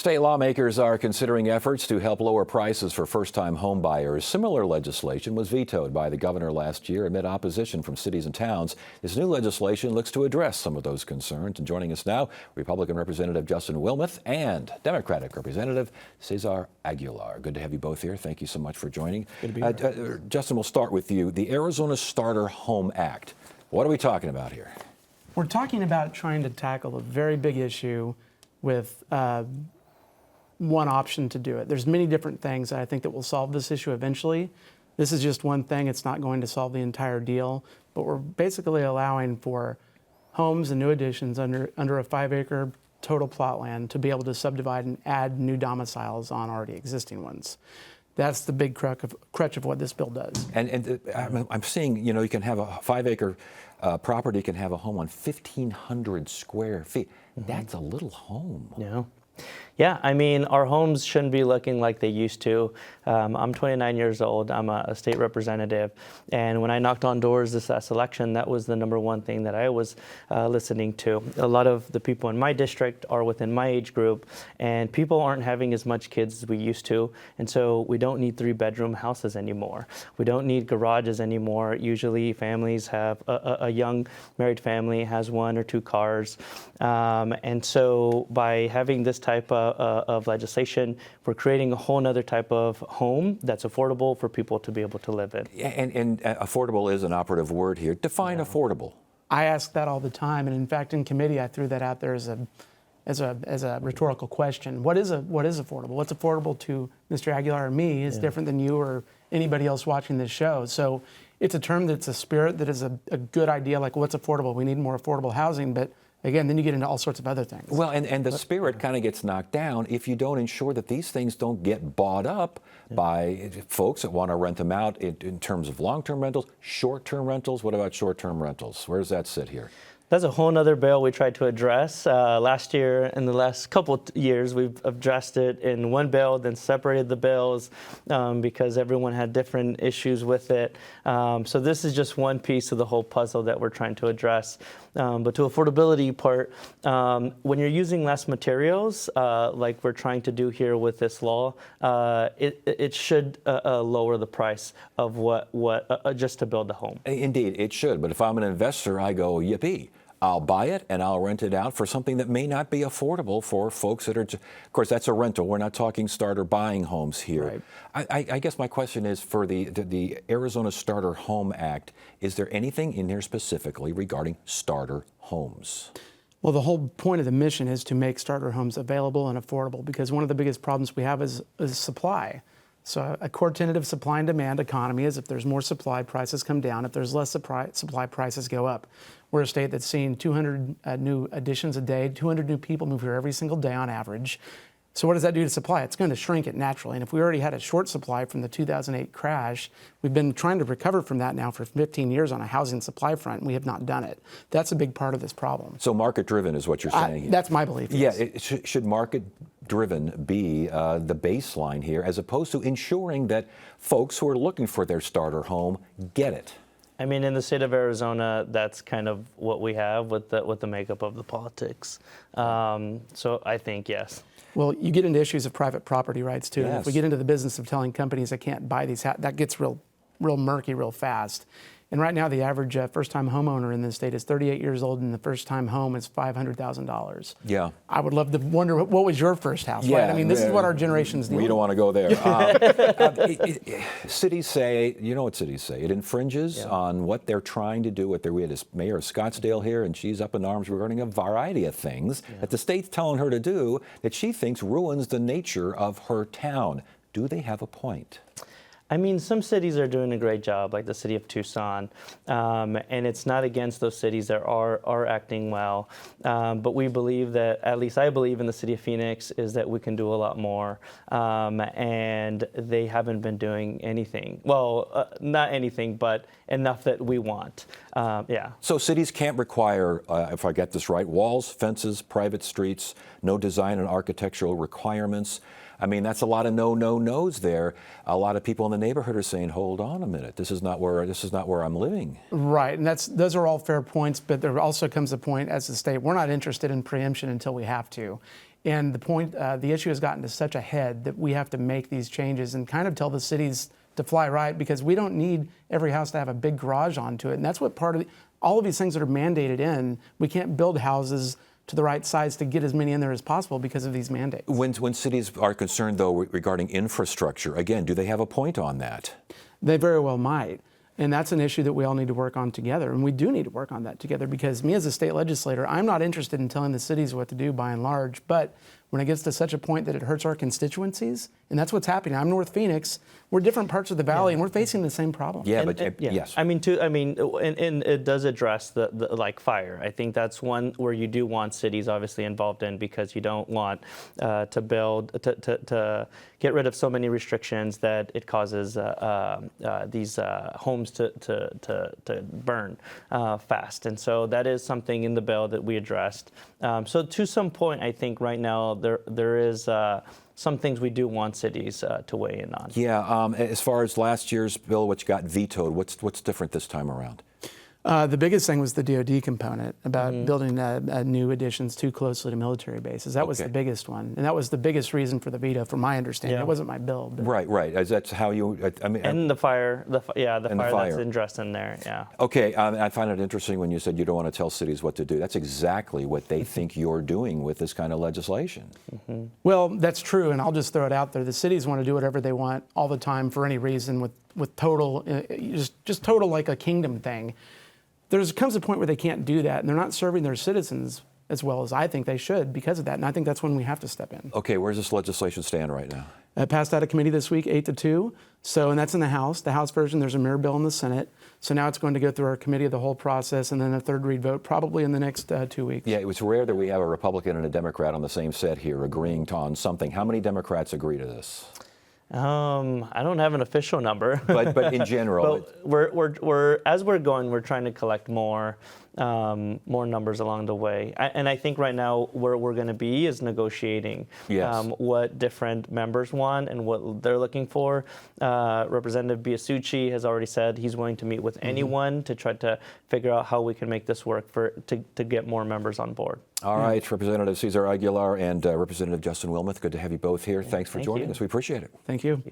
State lawmakers are considering efforts to help lower prices for first-time home buyers. Similar legislation was vetoed by the governor last year amid opposition from cities and towns. This new legislation looks to address some of those concerns. And joining us now, Republican Representative Justin Wilmoth and Democratic Representative Cesar Aguilar. Good to have you both here. Thank you so much for joining. Good to be here. Justin, we'll start with you. The Arizona Starter Home Act. What are we talking about here? We're talking about trying to tackle a very big issue with one option to do it. There's many different things that I think that will solve this issue eventually. This is just one thing. It's not going to solve the entire deal, but we're basically allowing for homes and new additions under a 5-acre total plot land to be able to subdivide and add new domiciles on already existing ones. That's the big crutch of what this bill does. And I'm seeing, you know, you can have a 5-acre property, can have a home on 1,500 square feet. That's a little home. Yeah, I mean, our homes shouldn't be looking like they used to. I'm 29 years old. I'm a state representative. And when I knocked on doors this last election, that was the #1 thing that I was listening to. A lot of the people in my district are within my age group, and people aren't having as much kids as we used to. And so we don't need 3-bedroom houses anymore. We don't need garages anymore. Usually families have, a young married family has 1 or 2 cars. And so by having this type of legislation, we're creating a whole other type of home that's affordable for people to be able to live in. And affordable is an operative word here. Define affordable. I ask that all the time, and in fact, in committee, I threw that out there as a rhetorical question. What is affordable? What's affordable to Mr. Aguilar or me is different than you or anybody else watching this show. So it's a term that's a spirit that is a good idea. Like, what's affordable? We need more affordable housing, but again, then you get into all sorts of other things. Well, and the spirit kind of gets knocked down if you don't ensure that these things don't get bought up by folks that want to rent them out in terms of long-term rentals, short-term rentals. What about short-term rentals? Where does that sit here? That's a whole other bill we tried to address. Last year, in the last couple years, we've addressed it in one bill, then separated the bills because everyone had different issues with it. So this is just one piece of the whole puzzle that we're trying to address. But to affordability part, when you're using less materials, like we're trying to do here with this law, it should lower the price of what just to build a home. Indeed, it should. But if I'm an investor, I go, yippee. I'll buy it and I'll rent it out for something that may not be affordable for folks that are, of course, that's a rental. We're not talking starter buying homes here. Right. I guess my question is for the Arizona Starter Home Act, is there anything in there specifically regarding starter homes? Well, the whole point of the mission is to make starter homes available and affordable, because one of the biggest problems we have is supply. So a core tenet of supply and demand economy is if there's more supply, prices come down. If there's less supply, prices go up. We're a state that's seeing 200 new additions a day, 200 new people move here every single day on average. So what does that do to supply? It's going to shrink it naturally. And if we already had a short supply from the 2008 crash, we've been trying to recover from that now for 15 years on a housing supply front, and we have not done it. That's a big part of this problem. So market-driven is what you're saying. That's my belief. Yeah, should market-driven be the baseline here, as opposed to ensuring that folks who are looking for their starter home get it? I mean, in the state of Arizona, that's kind of what we have with the makeup of the politics. So I think yes. Well, you get into issues of private property rights too. Yes. If we get into the business of telling companies they can't buy these, that gets real murky real fast. And right now, the average first-time homeowner in this state is 38 years old, and the first-time home is $500,000. Yeah. I would love to wonder, what was your first house? Yeah, right? I mean, this is what our generation's doing. We don't want to go there. Cities say, you know what cities say, it infringes on what they're trying to do. We had a mayor of Scottsdale here, and she's up in arms regarding a variety of things that the state's telling her to do that she thinks ruins the nature of her town. Do they have a point? I mean, some cities are doing a great job, like the city of Tucson, and it's not against those cities that are acting well. But we believe that, at least I believe in the city of Phoenix, is that we can do a lot more, and they haven't been doing anything. Well, not anything, but enough that we want. So cities can't require, if I get this right, walls, fences, private streets, no design and architectural requirements. I mean, that's a lot of no-no's there. A lot of people in the neighborhood are saying, hold on a minute, this is not where I'm living. Right, and those are all fair points, but there also comes a point as a state, we're not interested in preemption until we have to. And the issue has gotten to such a head that we have to make these changes and kind of tell the cities to fly right, because we don't need every house to have a big garage onto it. And that's what all of these things that are mandated in, we can't build houses to the right size to get as many in there as possible because of these mandates. When cities are concerned, though, regarding infrastructure, again, do they have a point on that? They very well might. And that's an issue that we all need to work on together. And we do need to work on that together, because me as a state legislator, I'm not interested in telling the cities what to do by and large. But when it gets to such a point that it hurts our constituencies, and that's what's happening. I'm North Phoenix. We're different parts of the valley, and we're facing the same problem. Yeah, Yeah. yes. I mean, and it does address the like fire. I think that's one where you do want cities obviously involved in, because you don't want to get rid of so many restrictions that it causes these homes to burn fast. And so that is something in the bill that we addressed. So to some point, I think right now there is some things we do want cities to weigh in on. Yeah, as far as last year's bill, which got vetoed, what's different this time around? The biggest thing was the DoD component about building new additions too closely to military bases. That was the biggest one, and that was the biggest reason for the veto, from my understanding. Yeah. It wasn't my bill. But. Right. That's how you. I mean. And the fire fire. that's addressed in there. Yeah. Okay, I find it interesting when you said you don't want to tell cities what to do. That's exactly what they think you're doing with this kind of legislation. Well, that's true, and I'll just throw it out there. The cities want to do whatever they want all the time for any reason, with total, just total like a kingdom thing. There comes a point where they can't do that, and they're not serving their citizens as well as I think they should because of that. And I think that's when we have to step in. Okay, where's this legislation stand right now? Passed out of committee this week, 8-2. So, and that's in the House. The House version, there's a mirror bill in the Senate. So now it's going to go through our committee of the whole process, and then a third read vote probably in the next 2 weeks. Yeah, it was rare that we have a Republican and a Democrat on the same set here agreeing on something. How many Democrats agree to this? I don't have an official number, but in general, but we're as we're going, we're trying to collect more numbers along the way. And I think right now where we're going to be is negotiating what different members want and what they're looking for. Representative Biasucci has already said he's willing to meet with anyone to try to figure out how we can make this work to get more members on board. All right, Representative Cesar Aguilar and Representative Justin Wilmoth, good to have you both here. Thanks for joining us. We appreciate it. Thank you.